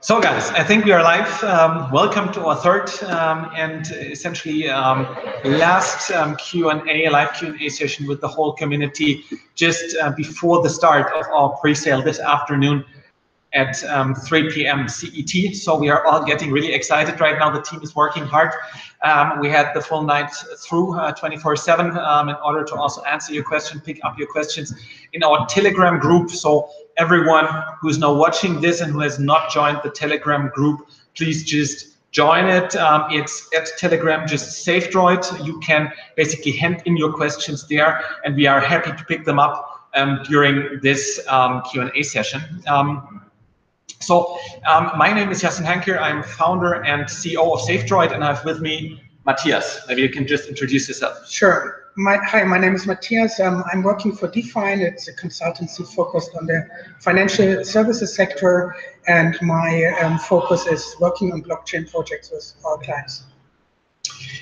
So guys, I think we are live. Welcome to our third and essentially last Q&A, live Q&A session with the whole community just before the start of our pre-sale this afternoon at 3 p.m. CET. So we are all getting really excited right now. The team is working hard. We had the full night through 24/7 in order to also answer your question, pick up your questions in our Telegram group. So everyone who's now watching this and who has not joined the Telegram group, please just join it. It's at Telegram, just Safedroid. You can basically hand in your questions there, and we are happy to pick them up during this Q&A session. My name is Jason Hanker. I'm founder and CEO of Safedroid, and I have with me Matthias. Maybe you can just introduce yourself. Sure. Hi, my name is Matthias. I'm working for Define. It's a consultancy focused on the financial services sector, and my focus is working on blockchain projects with our clients.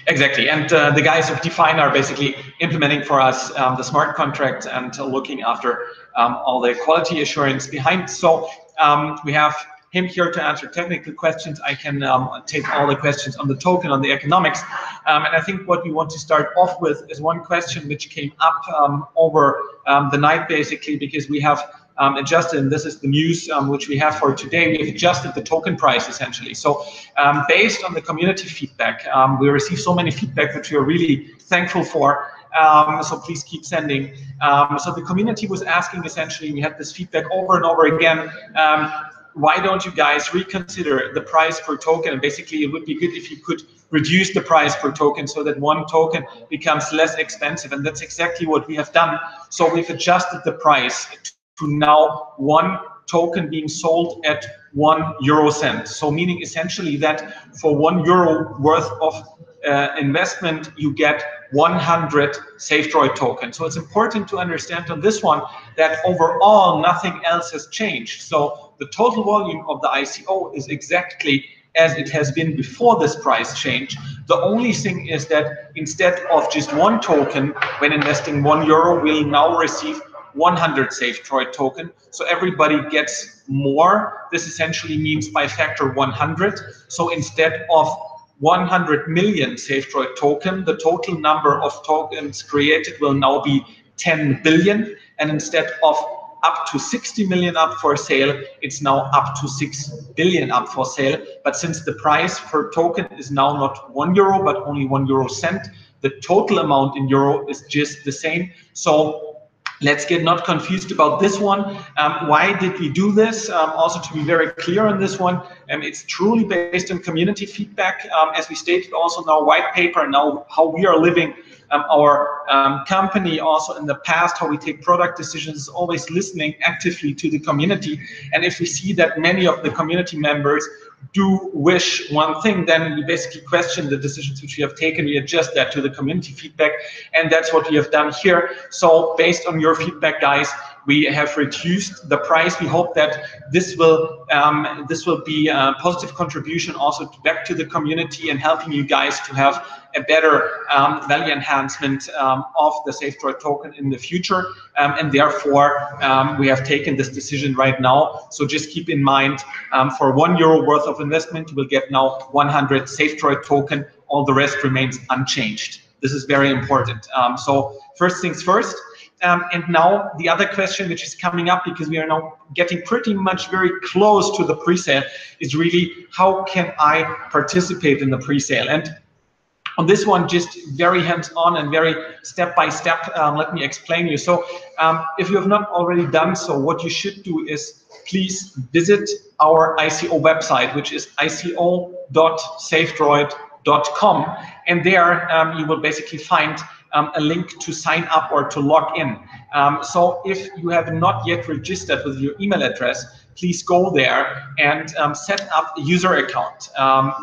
Exactly, and the guys of Define are basically implementing for us the smart contract and looking after all the quality assurance behind. So we have him here to answer technical questions. I can take all the questions on the token, on the economics. And I think what we want to start off with is one question which came up over the night, basically, because we have adjusted, and this is the news which we have for today, we've adjusted the token price essentially. So based on the community feedback, we received so many feedback which we are really thankful for. So please keep sending. So the community was asking essentially, we had this feedback over and over again, why don't you guys reconsider the price per token? And basically it would be good if you could reduce the price per token so that one token becomes less expensive. And that's exactly what we have done. So we've adjusted the price to now one token being sold at 1 euro cent. So meaning essentially that for €1 worth of investment, you get 100 Safedroid tokens. So it's important to understand on this one that overall nothing else has changed. So the total volume of the ICO is exactly as it has been before this price change. The only thing is that instead of just one token, when investing €1, we'll now receive 100 Safedroid token. So everybody gets more. This essentially means by factor 100. So instead of 100 million Safedroid token, the total number of tokens created will now be 10 billion. And instead of up to 60 million up for sale, it's now up to 6 billion up for sale. But since the price per token is now not €1, but only 1 euro cent, the total amount in euro is just the same. So let's get not confused about this one. Why did we do this? Also to be very clear on this one, it's truly based on community feedback. As we stated also in our white paper, now how we are living our company also in the past, how we take product decisions, always listening actively to the community. And if we see that many of the community members do wish one thing, then we basically question the decisions which we have taken. We adjust that to the community feedback, and that's what we have done here. So based on your feedback, guys, we have reduced the price. We hope that this will be a positive contribution also back to the community and helping you guys to have a better value enhancement of the Safedroid token in the future. And therefore, we have taken this decision right now. So just keep in mind, for €1 worth of investment, you will get now 100 Safedroid token. All the rest remains unchanged. This is very important. So first things first. And now the other question which is coming up, because we are now getting pretty much very close to the pre-sale, is really how can I participate in the pre-sale? And on this one, just very hands-on and very step-by-step, let me explain you. So if you have not already done so, what you should do is please visit our ICO website, which is ico.safedroid.com. And there you will basically find a link to sign up or to log in. So if you have not yet registered with your email address, please go there and set up a user account.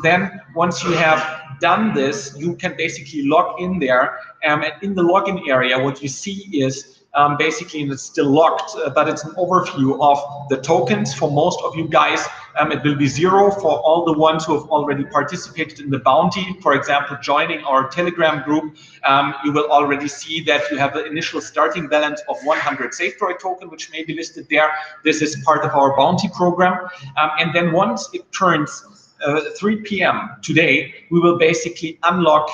Then once you have done this, you can basically log in there. And in the login area, what you see is basically, and it's still locked, but it's an overview of the tokens for most of you guys. It will be 0 for all the ones who have already participated in the bounty. For example, joining our Telegram group, you will already see that you have an initial starting balance of 100 Safedroid token, which may be listed there. This is part of our bounty program. And then once it turns 3 p.m. today, we will basically unlock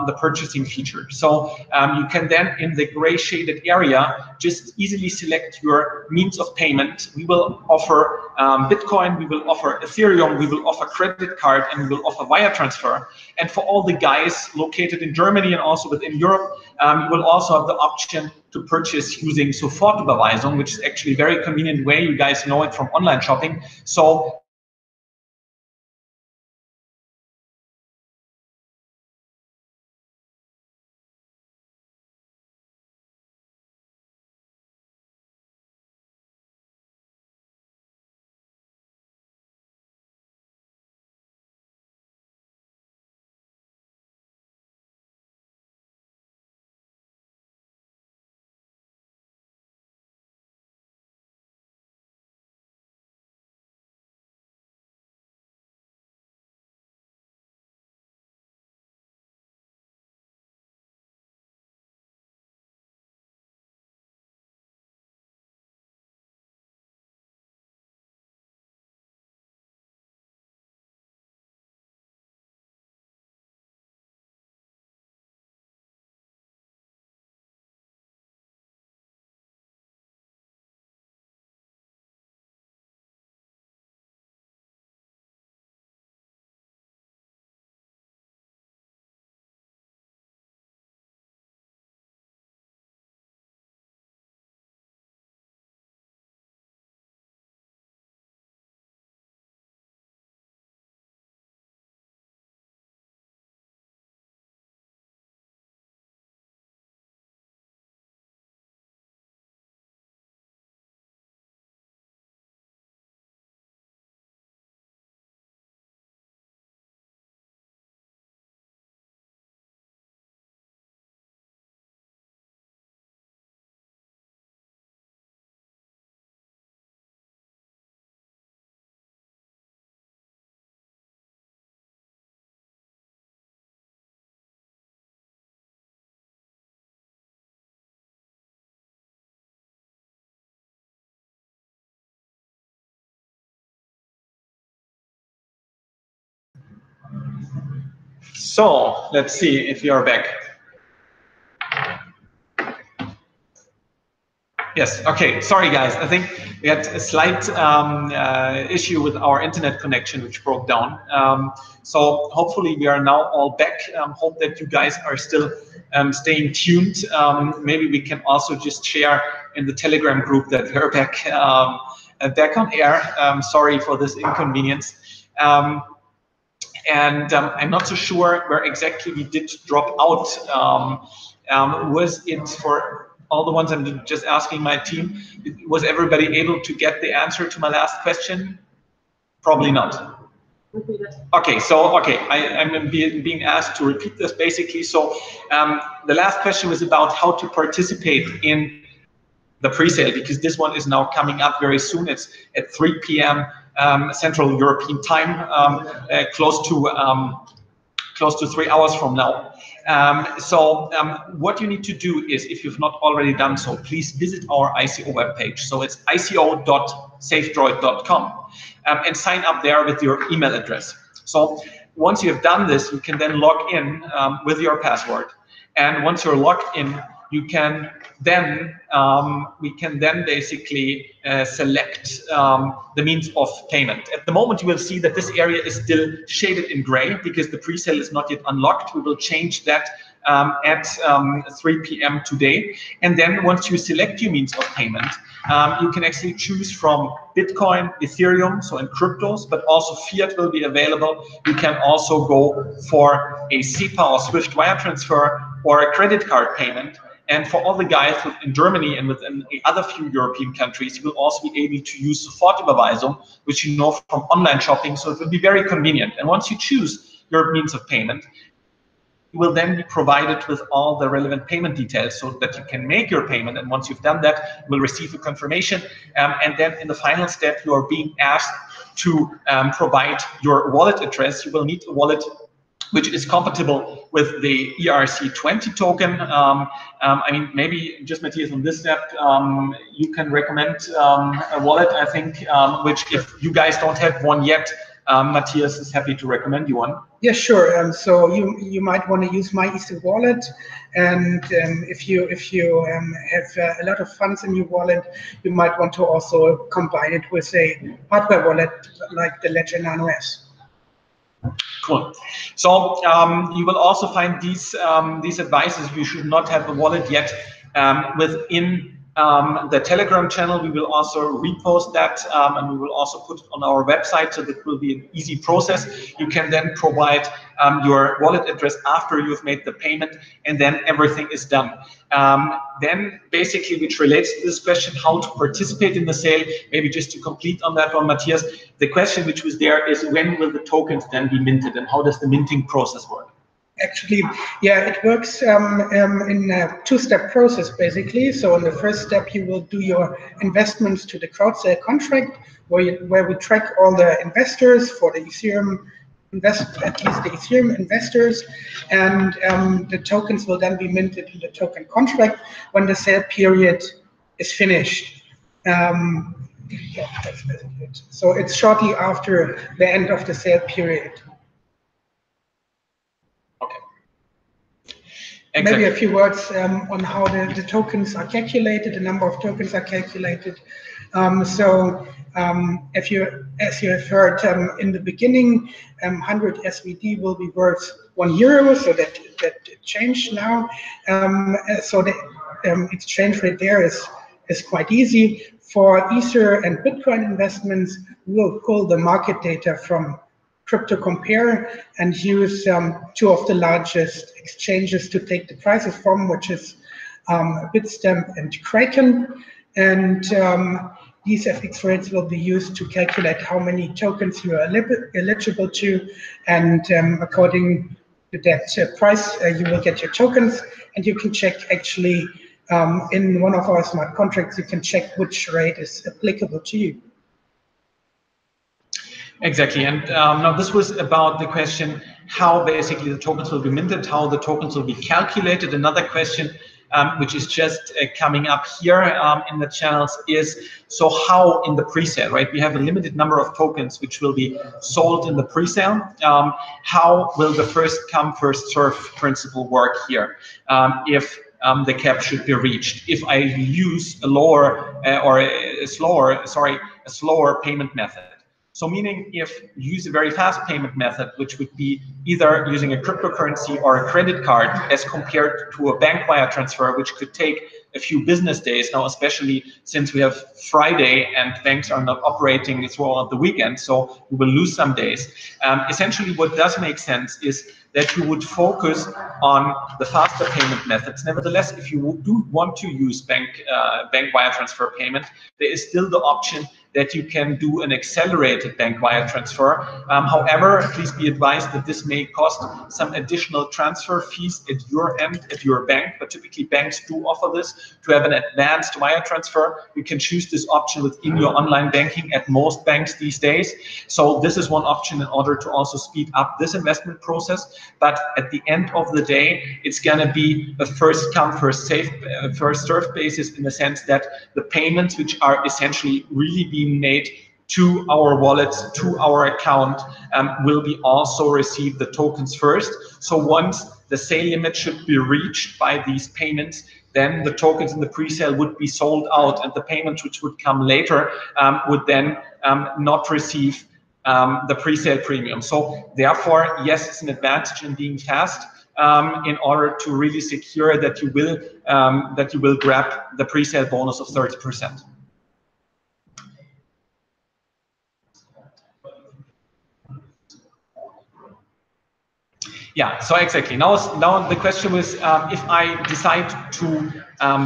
the purchasing feature. So you can then, in the gray shaded area, just easily select your means of payment. We will offer Bitcoin, we will offer Ethereum, we will offer credit card, and we will offer wire transfer. And for all the guys located in Germany and also within Europe, you will also have the option to purchase using Sofortüberweisung, which is actually a very convenient way. You guys know it from online shopping. So let's see if you're back. Yes, okay, sorry guys. I think we had a slight issue with our internet connection, which broke down. So hopefully we are now all back. Hope that you guys are still staying tuned. Maybe we can also just share in the Telegram group that we're back, back on air. Sorry for this inconvenience. And I'm not so sure where exactly we did drop out. Was it for all the ones I'm just asking my team, was everybody able to get the answer to my last question? Probably not. Okay, so I'm being asked to repeat this basically. So the last question was about how to participate in the pre-sale, because this one is now coming up very soon. It's at 3 p.m. Central European time, close to 3 hours from now. What you need to do is, if you've not already done so, please visit our ICO webpage. So it's ico.savedroid.com and sign up there with your email address. So once you have done this, you can then log in with your password. And once you're logged in, you can then we can then basically select the means of payment. At the moment, you will see that this area is still shaded in gray because the pre-sale is not yet unlocked. We will change that at 3 p.m. today. And then once you select your means of payment, you can actually choose from Bitcoin, Ethereum, so in cryptos, but also fiat will be available. You can also go for a SEPA or Swift wire transfer or a credit card payment. And for all the guys in Germany and within the other few European countries, you will also be able to use Sofortüberweisung, which you know from online shopping, so it will be very convenient. And once you choose your means of payment, you will then be provided with all the relevant payment details so that you can make your payment. And once you've done that, you will receive a confirmation. And then in the final step, you are being asked to provide your wallet address. You will need a wallet which is compatible with the ERC20 token. I mean, maybe just Matthias on this step, you can recommend a wallet, I think, which if you guys don't have one yet, Matthias is happy to recommend you one. Yeah, sure. So you might want to use my Easter wallet, and if you have a lot of funds in your wallet, you might want to also combine it with a hardware wallet like the Ledger Nano S. Cool. So you will also find these advices. You should not have a wallet yet within the Telegram channel. We will also repost that, and we will also put it on our website, so that will be an easy process. You can then provide your wallet address after you've made the payment, and then everything is done. Then basically, which relates to this question, how to participate in the sale, maybe just to complete on that one, Matthias, the question which was there is, when will the tokens then be minted, and how does the minting process work? Actually, yeah, it works in a two-step process, basically. So in the first step, you will do your investments to the crowd sale contract, where we track all the investors for the Ethereum, at least the Ethereum investors, and the tokens will then be minted in the token contract when the sale period is finished. Yeah, that's basically it. So it's shortly after the end of the sale period. Exactly. Maybe a few words on how the tokens are calculated, the number of tokens are calculated. As you have heard in the beginning, 100 SVD will be worth €1, so that changed now. So the exchange rate there is quite easy. For Ether and Bitcoin investments, we'll pull the market data from Crypto Compare and use two of the largest exchanges to take the prices from, which is Bitstamp and Kraken. And these FX rates will be used to calculate how many tokens you are eligible to. And according to that price, you will get your tokens. And you can check actually in one of our smart contracts, you can check which rate is applicable to you. Exactly, and now this was about the question how basically the tokens will be minted, how the tokens will be calculated. Another question which is just coming up here in the channels is, so how in the pre-sale, right? We have a limited number of tokens which will be sold in the pre-sale. How will the first come, first serve principle work here? If the cap should be reached, if I use a lower or a slower payment method. So meaning if you use a very fast payment method, which would be either using a cryptocurrency or a credit card, as compared to a bank wire transfer, which could take a few business days now, especially since we have Friday and banks are not operating throughout the weekend, so we will lose some days. Essentially, what does make sense is that you would focus on the faster payment methods. Nevertheless, if you do want to use bank wire transfer payment, there is still the option that you can do an accelerated bank wire transfer. However, please be advised that this may cost some additional transfer fees at your end, at your bank, but typically banks do offer this to have an advanced wire transfer. You can choose this option within your online banking at most banks these days. So this is one option in order to also speed up this investment process. But at the end of the day, it's gonna be a first come, first served basis, in the sense that the payments which are essentially really being made to our wallets, to our account, will be also receive the tokens first. So once the sale limit should be reached by these payments, then the tokens in the pre-sale would be sold out, and the payments which would come later would then not receive the pre-sale premium. So therefore, yes, it's an advantage in being fast in order to really secure that you will grab the pre-sale bonus of 30%. Yeah, so exactly. Now the question was, if I decide to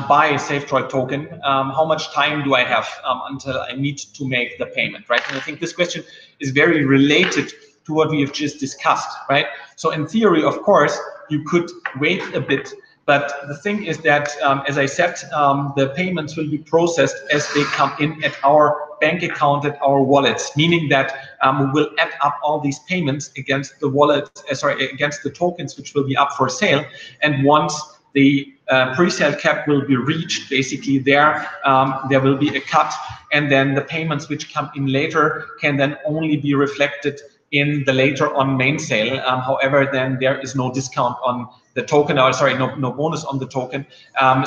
buy a Safedroid token, how much time do I have until I need to make the payment, right? And I think this question is very related to what we have just discussed, right? So in theory, of course, you could wait a bit, but the thing is that, as I said, the payments will be processed as they come in at our bank account, at our wallets, meaning that we will add up all these payments against the wallet, against the tokens which will be up for sale. And once the pre-sale cap will be reached, basically there will be a cut, and then the payments which come in later can then only be reflected in the later on main sale. However, then there is no discount on the token, or sorry, no bonus on the token.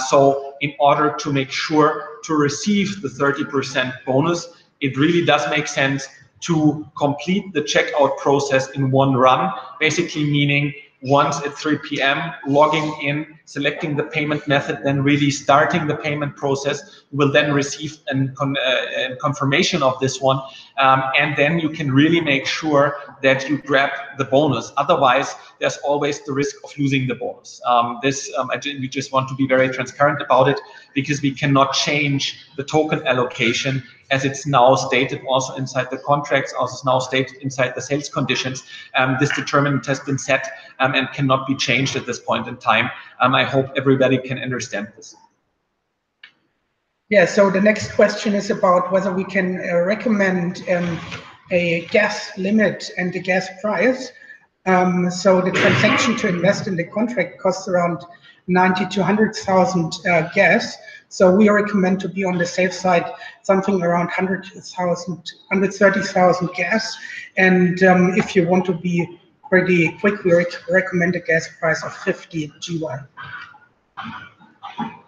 So in order to make sure to receive the 30% bonus, it really does make sense to complete the checkout process in one run, basically meaning once at 3 p.m. logging in, selecting the payment method, then really starting the payment process. You will then receive a confirmation of this one, and then you can really make sure that you grab the bonus. Otherwise, there's always the risk of losing the bonus. We just want to be very transparent about it, because we cannot change the token allocation as it's now stated also inside the contracts, also now stated inside the sales conditions. This determinant has been set and cannot be changed at this point in time. I hope everybody can understand this. Yeah, so the next question is about whether we can recommend a gas limit and a gas price. So the transaction to invest in the contract costs around 90 to 100,000 gas. So we recommend to be on the safe side, something around 130,000 gas. And if you want to be pretty quick, we recommend a gas price of 50 G1.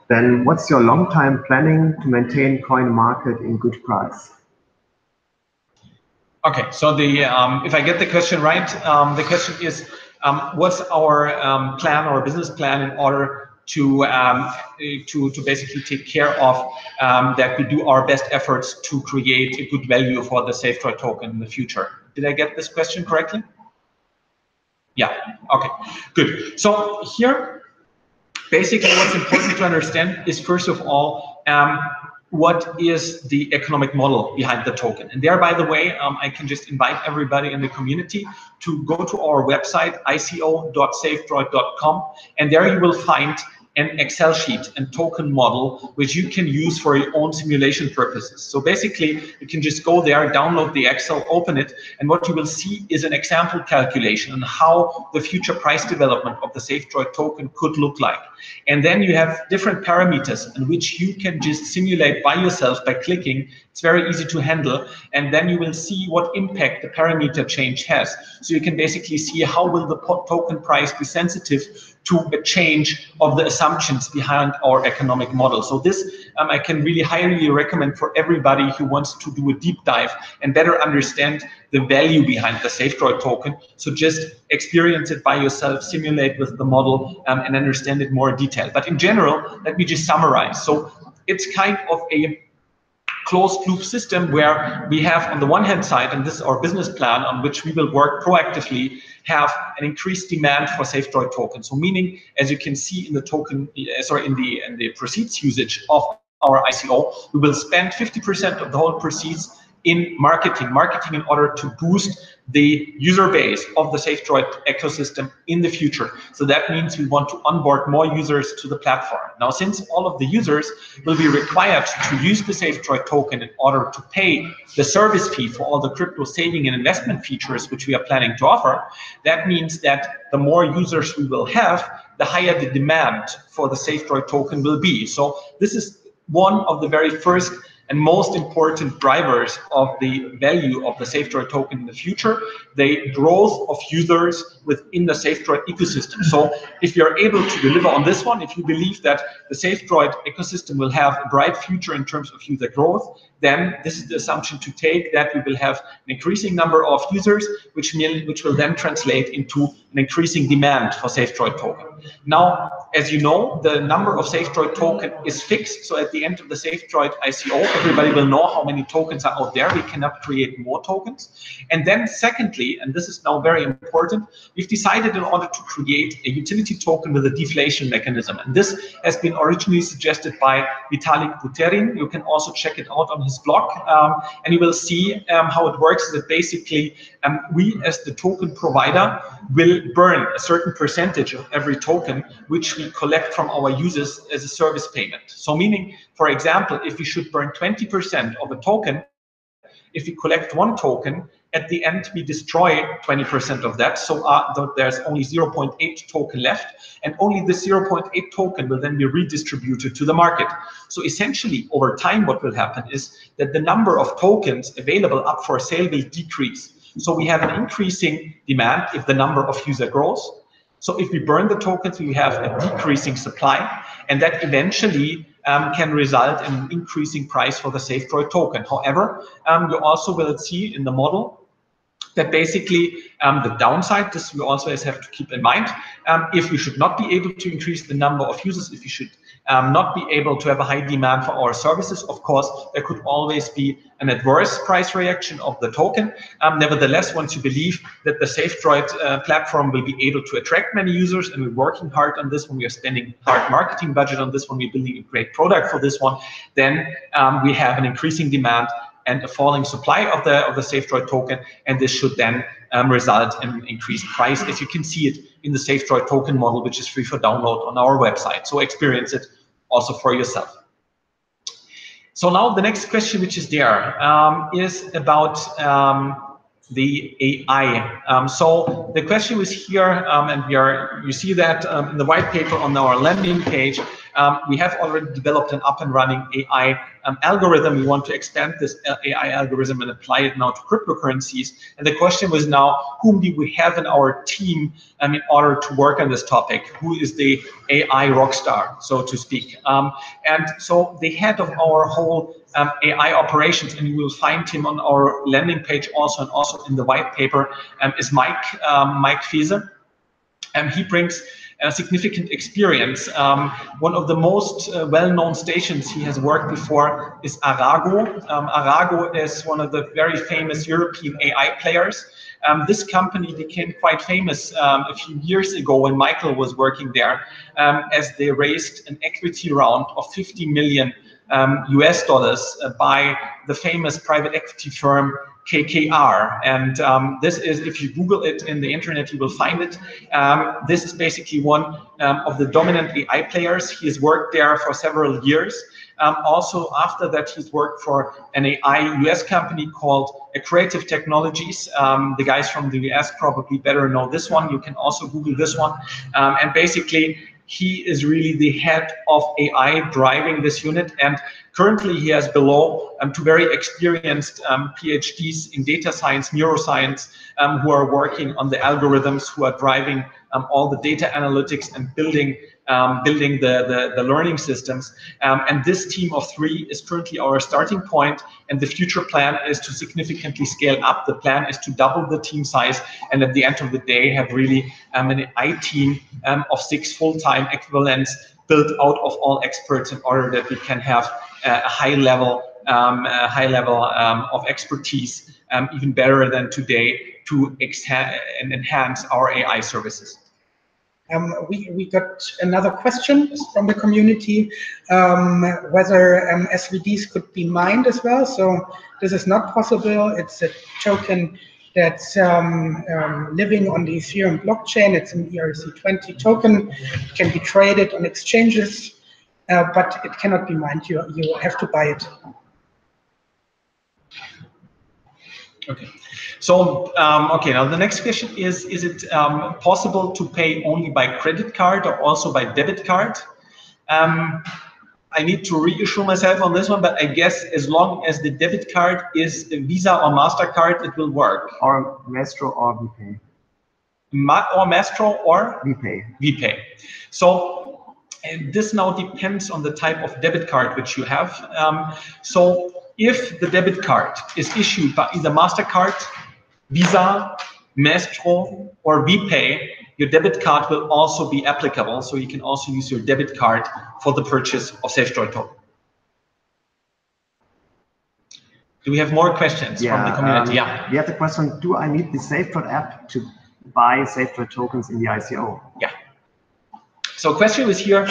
Then what's your long-term planning to maintain coin market in good price? Okay, so the if I get the question right, the question is, what's our plan or business plan in order to basically take care of that we do our best efforts to create a good value for the Safedroid token in the future. Did I get this question correctly? Yeah, okay, good. So here, basically what's important to understand is, first of all, what is the economic model behind the token. And there, by the way, I can just invite everybody in the community to go to our website, ico.safedroid.com, and there you will find an Excel sheet and token model, which you can use for your own simulation purposes. So basically, you can just go there, download the Excel, open it, and what you will see is an example calculation on how the future price development of the Safedroid token could look like. And then you have different parameters in which you can just simulate by yourself by clicking. It's very easy to handle, and then you will see what impact the parameter change has. So you can basically see how will the token price be sensitive to a change of the assumptions behind our economic model. So this I can really highly recommend for everybody who wants to do a deep dive and better understand the value behind the Safedroid token. So just experience it by yourself, simulate with the model, and understand it more in detail. But in general, let me just summarize. So it's kind of a closed loop system where we have on the one hand side, and this is our business plan on which we will work proactively, have an increased demand for Safedroid tokens. So meaning, as you can see in the token, in the proceeds usage of our ICO, we will spend 50% of the whole proceeds in marketing in order to boost the user base of the Safedroid ecosystem in the future. So that means we want to onboard more users to the platform. Now, since all of the users will be required to use the Safedroid token in order to pay the service fee for all the crypto saving and investment features which we are planning to offer, that means that the more users we will have, the higher the demand for the Safedroid token will be. So this is one of the very first and most important drivers of the value of the Safedroid token in the future, the growth of users within the Safedroid ecosystem. So if you're able to deliver on this one, if you believe that the Safedroid ecosystem will have a bright future in terms of user growth, then this is the assumption to take, that we will have an increasing number of users, which will then translate into an increasing demand for Safedroid token. Now, as you know, the number of Safedroid token is fixed. So at the end of the Safedroid ICO, everybody will know how many tokens are out there. We cannot create more tokens. And then secondly, and this is now very important, we've decided in order to create a utility token with a deflation mechanism. And this has been originally suggested by Vitalik Buterin. You can also check it out on his blog, and you will see how it works. That basically we, as the token provider, will burn a certain percentage of every token which we collect from our users as a service payment. So meaning, for example, if we should burn 20% of a token, if we collect one token, at the end we destroy 20% of that, so there's only 0.8 token left, and only the 0.8 token will then be redistributed to the market. So essentially, over time, what will happen is that the number of tokens available up for sale will decrease. So we have an increasing demand if the number of users grows. So if we burn the tokens, we have a decreasing supply, and that eventually can result in an increasing price for the Safedroid token. However, you also will see in the model that basically the downside, this we always have to keep in mind, if we should not be able to increase the number of users, if we should not be able to have a high demand for our services, of course, there could always be an adverse price reaction of the token. Nevertheless, once you believe that the Safedroid platform will be able to attract many users, and we're working hard on this one, we are spending hard marketing budget on this one, we're building a great product for this one, then we have an increasing demand and a falling supply of the Safedroid token, and this should then result in an increased price, as you can see it in the Safedroid token model, which is free for download on our website. So experience it also for yourself. So now the next question, which is there, is about the AI. So the question was here, and you see that in the white paper on our landing page. We have already developed an up and running AI algorithm. We want to expand this AI algorithm and apply it now to cryptocurrencies. And the question was now, whom do we have in our team in order to work on this topic? Who is the AI rock star, so to speak? And so the head of our whole AI operations, and you will find him on our landing page also, and also in the white paper, is Mike Fiese. And he brings significant experience. One of the most well-known stations he has worked before is Arago. Arago is one of the very famous European AI players. This company became quite famous a few years ago when Michael was working there, as they raised an equity round of 50 million US dollars by the famous private equity firm KKR. And this is, if you Google it in the internet, you will find it. This is basically one of the dominant AI players. He has worked there for several years. Also, after that, he's worked for an AI US company called Creative Technologies. The guys from the US probably better know this one. You can also Google this one. And basically, he is really the head of AI driving this unit, and currently he has below two very experienced PhDs in data science, neuroscience, who are working on the algorithms, who are driving all the data analytics and building the learning systems. And this team of 3 is currently our starting point, and the future plan is to significantly scale up. The plan is to double the team size, and at the end of the day have really an AI team of 6 full-time equivalents built out of all experts, in order that we can have a high level of expertise, even better than today, to enhance our AI services. We got another question from the community, whether SVDs could be mined as well. So this is not possible. It's a token that's living on the Ethereum blockchain. It's an ERC20 token. It can be traded on exchanges, but it cannot be mined. You have to buy it. Okay. So, okay, now the next question is it possible to pay only by credit card or also by debit card? I need to reassure myself on this one, but I guess as long as the debit card is a Visa or MasterCard, it will work. Or Maestro or VPay. Or Maestro or? VPay. VPay. So, and this now depends on the type of debit card which you have. So if the debit card is issued by either MasterCard, Visa, Maestro, or VPay, your debit card will also be applicable. So you can also use your debit card for the purchase of Safedroid token. Do we have more questions from the community? We have the question, do I need the Safedroid app to buy Safedroid tokens in the ICO? Yeah. So question was here,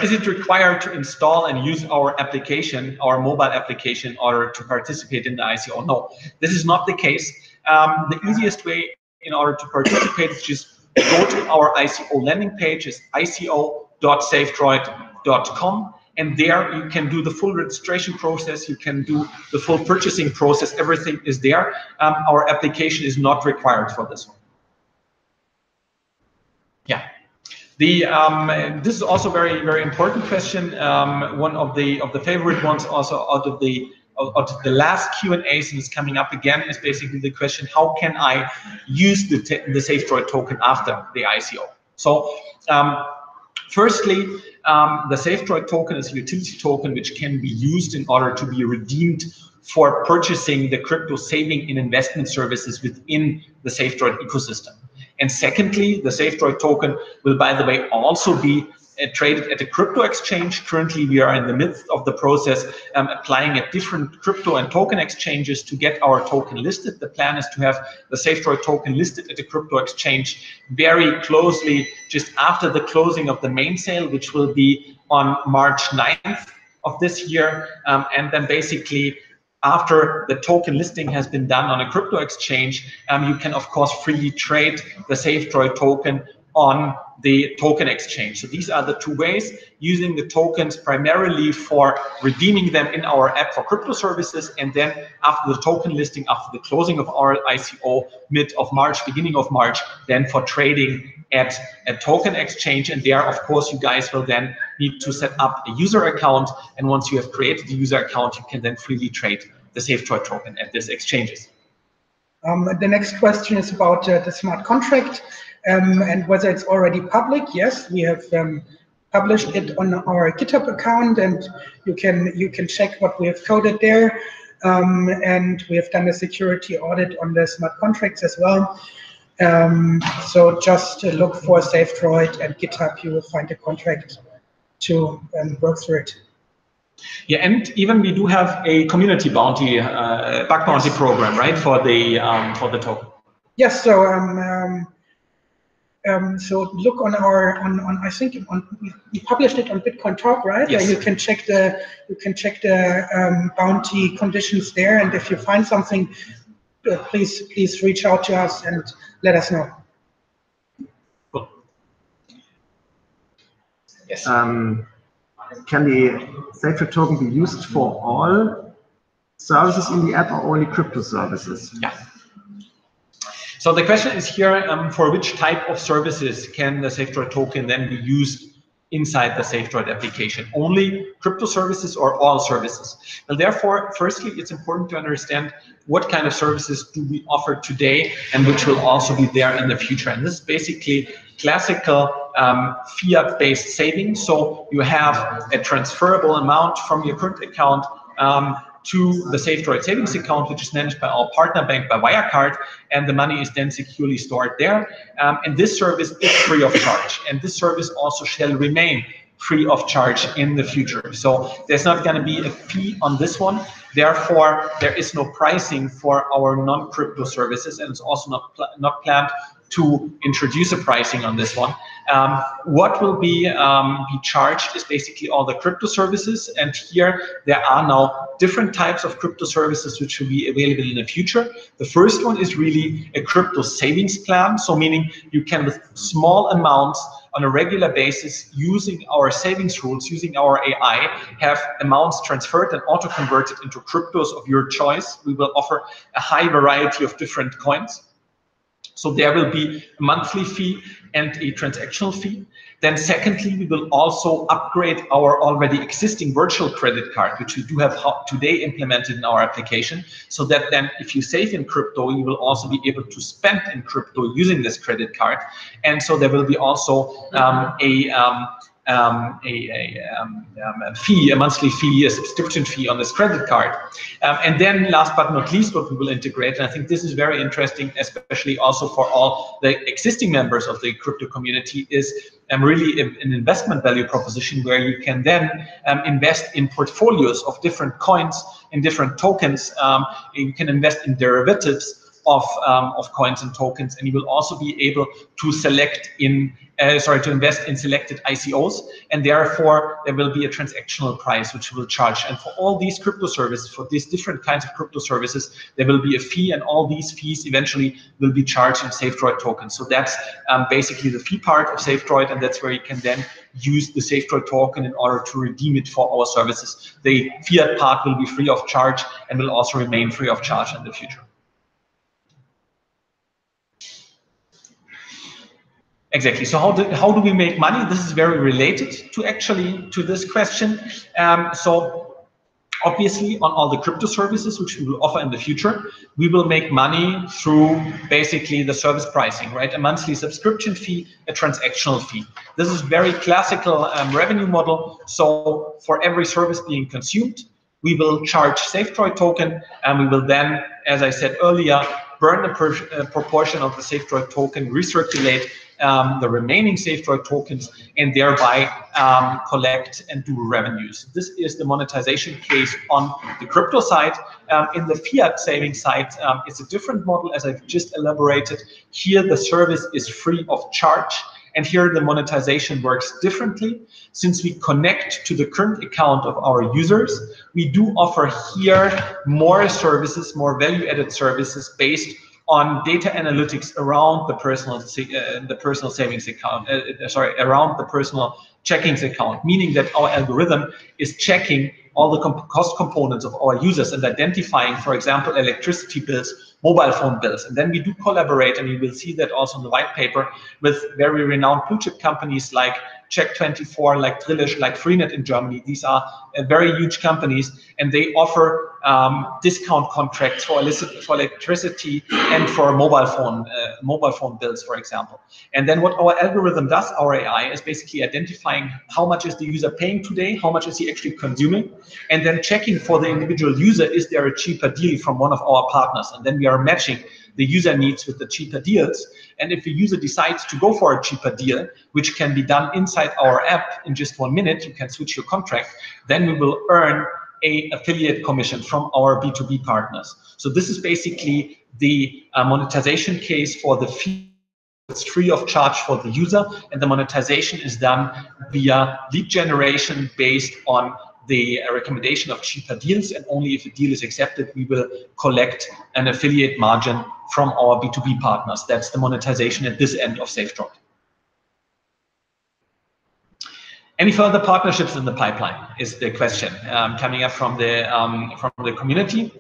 is it required to install and use our application, our mobile application, in order to participate in the ICO? No, this is not the case. The easiest way in order to participate is just go to our ICO landing page, is ico.savedroid.com, and there you can do the full registration process, you can do the full purchasing process, everything is there. Our application is not required for this one. Yeah. This is also very important question. One of the favorite ones also out of the last Q&As is coming up again is basically the question: how can I use the Safedroid token after the ICO? So firstly, the Safedroid token is a utility token which can be used in order to be redeemed for purchasing the crypto saving and investment services within the Safedroid ecosystem. And secondly, the Safedroid token will, by the way, also be traded at a crypto exchange. Currently, we are in the midst of the process applying at different crypto and token exchanges to get our token listed. The plan is to have the Safedroid token listed at a crypto exchange very closely just after the closing of the main sale, which will be on March 9th of this year. And then basically, after the token listing has been done on a crypto exchange, you can of course freely trade the Safedroid token on the token exchange. So these are the two ways: using the tokens primarily for redeeming them in our app for crypto services, and then after the token listing, after the closing of our ICO mid of March, beginning of March, then for trading at a token exchange. And there, of course, you guys will then need to set up a user account, and once you have created the user account, you can then freely trade the Safedroid token at these exchanges. The next question is about the smart contract and whether it's already public. Yes, we have published it on our GitHub account, and you can check what we have coded there. And we have done a security audit on the smart contracts as well. So just look for Safedroid and GitHub. You will find a contract to work through it. Yeah, and even we do have a community bounty, bug bounty program, right, for the token. Yes. So look on our I think we published it on Bitcoin Talk, right? Yes. You can check the bounty conditions there, and if you find something, please reach out to us and let us know. Cool. Yes. Can the Safedroid token be used for all services in the app or only crypto services? Yeah. So the question is here, for which type of services can the Safedroid token then be used inside the Safedroid application? Only crypto services or all services? And therefore, firstly, it's important to understand what kind of services do we offer today and which will also be there in the future. And this is basically classical fiat-based savings. So you have a transferable amount from your current account to the Safedroid savings account, which is managed by our partner bank by Wirecard, and the money is then securely stored there. And this service is free of charge, and this service also shall remain free of charge in the future. So there's not going to be a fee on this one. Therefore, there is no pricing for our non-crypto services, and it's also not planned to introduce a pricing on this one. What will be charged is basically all the crypto services, and here there are now different types of crypto services which will be available in the future. The first one is really a crypto savings plan, so meaning you can, with small amounts on a regular basis, using our savings rules, using our AI, have amounts transferred and auto-converted into cryptos of your choice. We will offer a high variety of different coins. So there will be a monthly fee and a transactional fee. Then secondly, we will also upgrade our already existing virtual credit card, which we do have today implemented in our application, so that then if you save in crypto, you will also be able to spend in crypto using this credit card. And so there will be also a fee, a monthly fee, a subscription fee on this credit card. And then last but not least, what we will integrate, and I think this is very interesting, especially also for all the existing members of the crypto community, is really an investment value proposition where you can then invest in portfolios of different coins, in different tokens. You can invest in derivatives. of coins and tokens, and you will also be able to select in to invest in selected ICOs, and therefore there will be a transactional price which we will charge. And for all these crypto services, for these different kinds of crypto services, there will be a fee, and all these fees eventually will be charged in Safedroid tokens. So that's basically the fee part of Safedroid, and that's where you can then use the Safedroid token in order to redeem it for our services. The fiat part will be free of charge and will also remain free of charge in the future. Exactly. So how do we make money? This is very related to this question. So obviously on all the crypto services which we will offer in the future, we will make money through basically the service pricing, right? A monthly subscription fee, a transactional fee. This is very classical revenue model. So for every service being consumed, we will charge Safedroid token, and we will then, as I said earlier, burn a proportion of the Safedroid token, recirculate the remaining Safedroid tokens, and thereby collect and do revenues. This is the monetization case on the crypto side. In the fiat savings side, it's a different model, as I've just elaborated. Here, the service is free of charge. And here the monetization works differently. Since we connect to the current account of our users, we do offer here more services, more value-added services based on data analytics around the personal savings account, around the personal checkings account, meaning that our algorithm is checking all the cost components of our users and identifying, for example, electricity bills, mobile phone bills. And then we do collaborate, and you will see that also in the white paper, with very renowned blue chip companies like Check24, like Drillisch, like Freenet in Germany. These are very huge companies, and they offer discount contracts for electricity and for mobile phone bills, for example. And then what our algorithm does, our AI, is basically identifying how much is the user paying today, how much is he actually consuming, and then checking for the individual user, is there a cheaper deal from one of our partners? And then we are matching the user needs with the cheaper deals. And if the user decides to go for a cheaper deal, which can be done inside our app in just 1 minute, you can switch your contract, then we will earn an affiliate commission from our B2B partners. So this is basically the monetization case for the fee. It's free of charge for the user, and the monetization is done via lead generation based on the recommendation of cheaper deals, and only if a deal is accepted, we will collect an affiliate margin from our B2B partners. That's the monetization at this end of Safedroid. Any further partnerships in the pipeline is the question coming up from the community.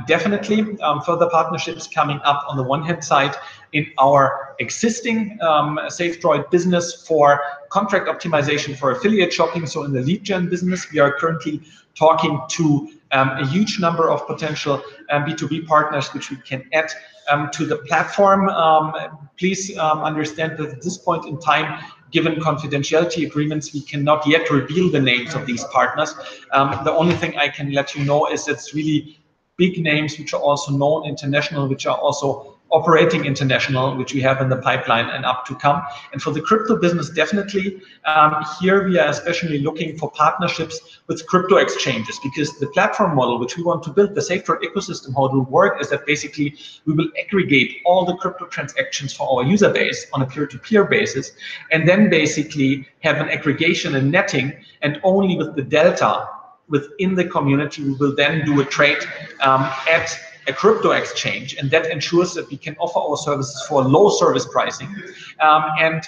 Definitely further partnerships coming up on the one hand side in our existing Safedroid business for contract optimization for affiliate shopping. So in the lead gen business, we are currently talking to a huge number of potential B2B partners which we can add to the platform. Please understand that at this point in time, given confidentiality agreements, we cannot yet reveal the names of these partners. The only thing I can let you know is it's really big names which are also known international, which are also operating international, which we have in the pipeline and up to come. And for the crypto business, definitely here we are especially looking for partnerships with crypto exchanges, because the platform model which we want to build, the Safedroid ecosystem, how it will work is that basically we will aggregate all the crypto transactions for our user base on a peer-to-peer basis, and then basically have an aggregation and netting, and only with the delta within the community we will then do a trade at a crypto exchange, and that ensures that we can offer our services for low service pricing. And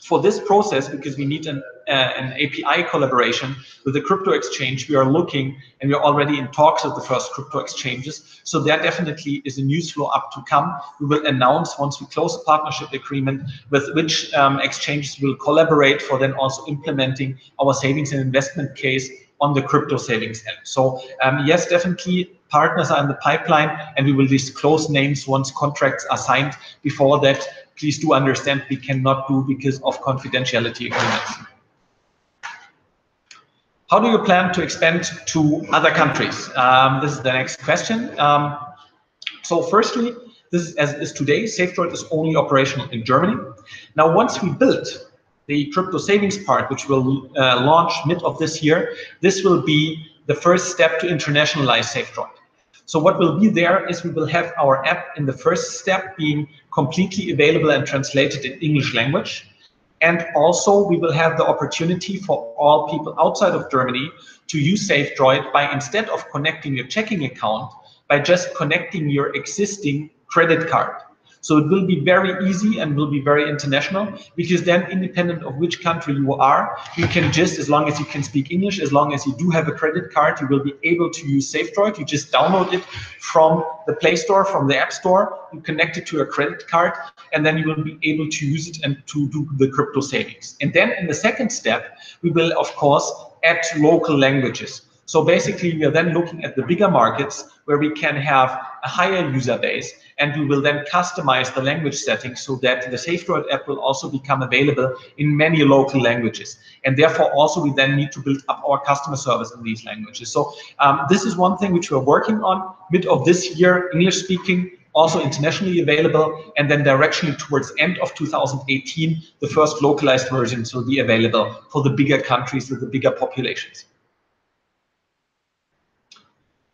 for this process, because we need an API collaboration with the crypto exchange, we are looking, and we are already in talks with the first crypto exchanges. So there definitely is a news flow up to come. We will announce once we close a partnership agreement with which exchanges will collaborate for then also implementing our savings and investment case on the crypto savings end. So yes, definitely partners are in the pipeline, and we will disclose names once contracts are signed. Before that, please do understand we cannot do because of confidentiality agreements. How do you plan to expand to other countries? This is the next question. So firstly, this is, as it is today, Safedroid is only operational in Germany. Now, once we build the crypto savings part, which will launch mid of this year, this will be the first step to internationalize Safedroid. So what will be there is we will have our app in the first step being completely available and translated in English language. And also we will have the opportunity for all people outside of Germany to use Safedroid by, instead of connecting your checking account, by just connecting your existing credit card. So it will be very easy and will be very international, because then, independent of which country you are, you can just, as long as you can speak English, as long as you do have a credit card, you will be able to use Safedroid. You just download it from the Play Store, from the App Store, you connect it to a credit card, and then you will be able to use it and to do the crypto savings. And then in the second step, we will, of course, add local languages. So basically, we are then looking at the bigger markets where we can have a higher user base, and we will then customize the language settings so that the Safedroid app will also become available in many local languages. And therefore, also we then need to build up our customer service in these languages. So this is one thing which we're working on. Mid of this year, English speaking, also internationally available, and then directionally towards end of 2018, the first localized versions will be available for the bigger countries with the bigger populations.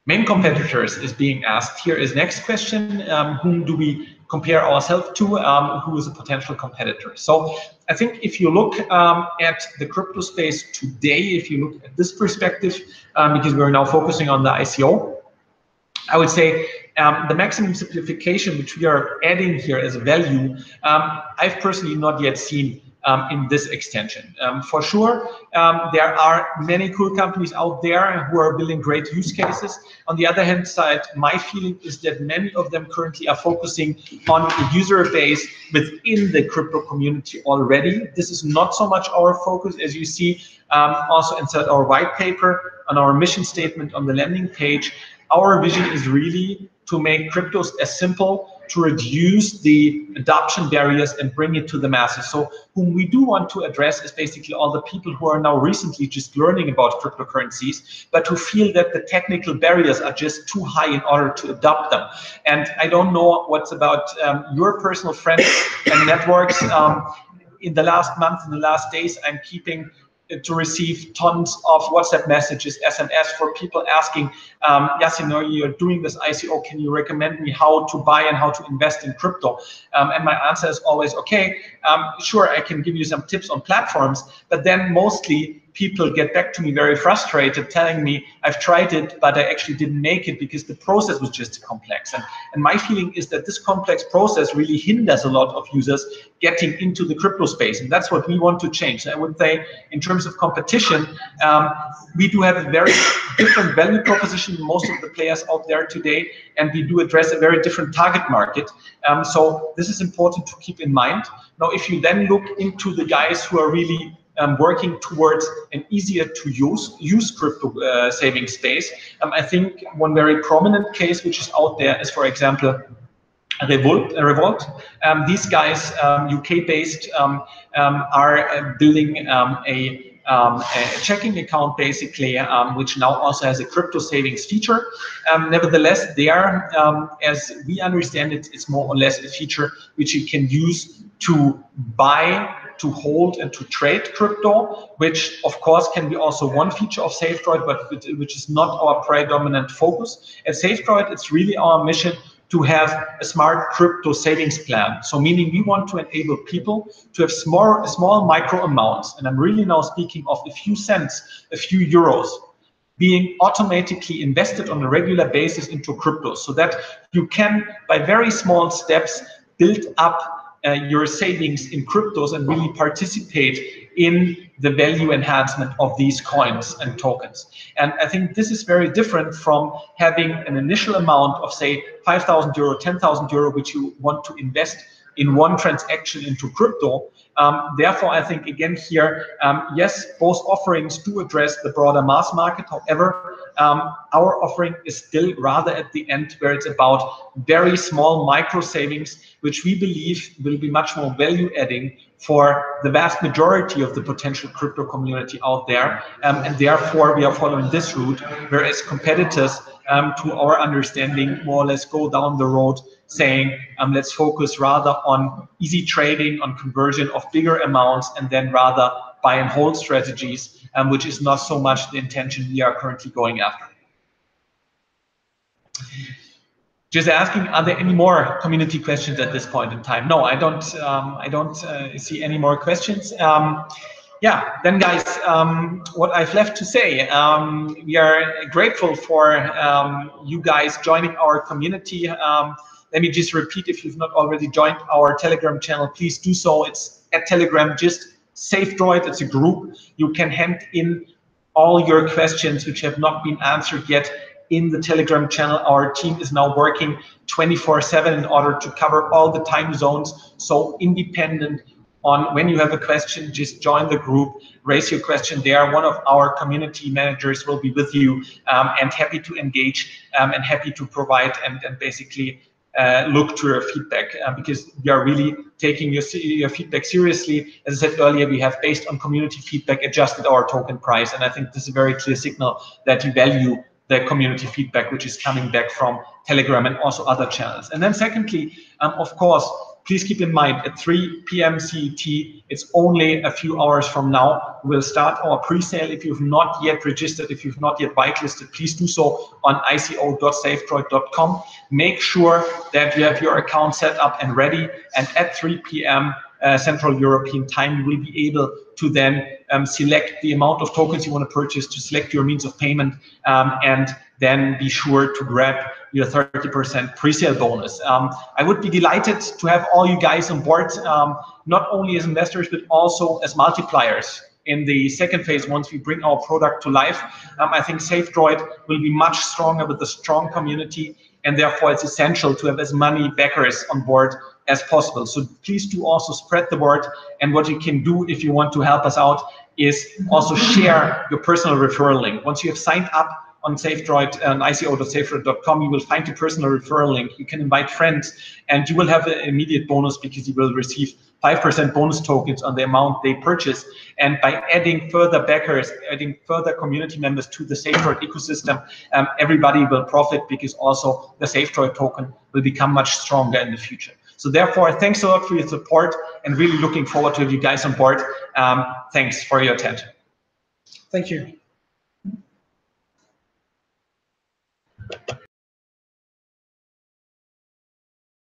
Main competitors is being asked here is next question. Whom do we compare ourselves to? Who is a potential competitor? So I think if you look at the crypto space today, if you look at this perspective, because we're now focusing on the ICO, I would say the maximum simplification which we are adding here as a value, I've personally not yet seen in this extension. For sure, there are many cool companies out there who are building great use cases. On the other hand side, my feeling is that many of them currently are focusing on a user base within the crypto community already. This is not so much our focus, as you see also inside our white paper, on our mission statement on the landing page. Our vision is really to make cryptos as simple, to reduce the adoption barriers and bring it to the masses. So whom we do want to address is basically all the people who are now recently just learning about cryptocurrencies, but who feel that the technical barriers are just too high in order to adopt them. And I don't know what's about your personal friends and networks. In the last month, in the last days, I'm keeping to receive tons of WhatsApp messages, SMS, for people asking, Yasin, you're doing this ICO, can you recommend me how to buy and how to invest in crypto? And my answer is always, okay, sure, I can give you some tips on platforms, but then mostly people get back to me very frustrated, telling me, I've tried it, but I actually didn't make it because the process was just complex. And my feeling is that this complex process really hinders a lot of users getting into the crypto space. And that's what we want to change. So I would say, in terms of competition, we do have a very different value proposition than most of the players out there today, and we do address a very different target market. So this is important to keep in mind. Now, if you then look into the guys who are really working towards an easier to use crypto saving space, I think one very prominent case which is out there is, for example, Revolt. These guys, UK-based, are building a checking account, basically, which now also has a crypto savings feature. Nevertheless, there, as we understand it, it's more or less a feature which you can use to buy, to hold, and to trade crypto, which of course can be also one feature of Safedroid, but which is not our predominant focus. At Safedroid, it's really our mission to have a smart crypto savings plan. So meaning we want to enable people to have small micro amounts, and I'm really now speaking of a few cents, a few euros, being automatically invested on a regular basis into crypto, so that you can, by very small steps, build up your savings in cryptos and really participate in the value enhancement of these coins and tokens. And I think this is very different from having an initial amount of, say, 5,000 euro, 10,000 euro, which you want to invest in one transaction into crypto. Therefore, I think, again here, yes, both offerings do address the broader mass market. However, our offering is still rather at the end, where it's about very small micro savings, which we believe will be much more value adding for the vast majority of the potential crypto community out there. And therefore, we are following this route, whereas competitors, to our understanding, more or less go down the road saying, let's focus rather on easy trading, on conversion of bigger amounts, and then rather buy and hold strategies, which is not so much the intention we are currently going after. Just asking, are there any more community questions at this point in time? No, I don't see any more questions. Yeah, then guys, what I've left to say, we are grateful for you guys joining our community. Let me just repeat, if you've not already joined our Telegram channel, please do so. It's at Telegram, just Safedroid. It's a group. You can hand in all your questions which have not been answered yet in the Telegram channel. Our team is now working 24/7 in order to cover all the time zones. So independent on when you have a question, just join the group, raise your question there. One of our community managers will be with you and happy to engage and happy to provide and basically look to your feedback because we are really taking your feedback seriously. As I said earlier, we have, based on community feedback, adjusted our token price. And I think this is a very clear signal that you value the community feedback, which is coming back from Telegram and also other channels. And then secondly, of course, please keep in mind at 3 p.m. CET, it's only a few hours from now, we'll start our pre-sale. If you've not yet registered, if you've not yet whitelisted, please do so on ico.savedroid.com. Make sure that you have your account set up and ready. And at 3 p.m. Central European time, you will be able to then select the amount of tokens you want to purchase, to select your means of payment, and then be sure to grab your 30% pre-sale bonus. I would be delighted to have all you guys on board, not only as investors, but also as multipliers in the second phase once we bring our product to life. I think Safedroid will be much stronger with a strong community, and therefore it's essential to have as many backers on board as possible. So please do also spread the word. And what you can do if you want to help us out is also share your personal referral link. Once you have signed up on Safedroid and ico.safedroid.com, you will find your personal referral link. You can invite friends, and you will have an immediate bonus because you will receive 5% bonus tokens on the amount they purchase. And by adding further backers, adding further community members to the Safedroid ecosystem, everybody will profit, because also the Safedroid token will become much stronger in the future. So therefore, thanks a lot for your support, and really looking forward to have you guys on board. Thanks for your attention. Thank you.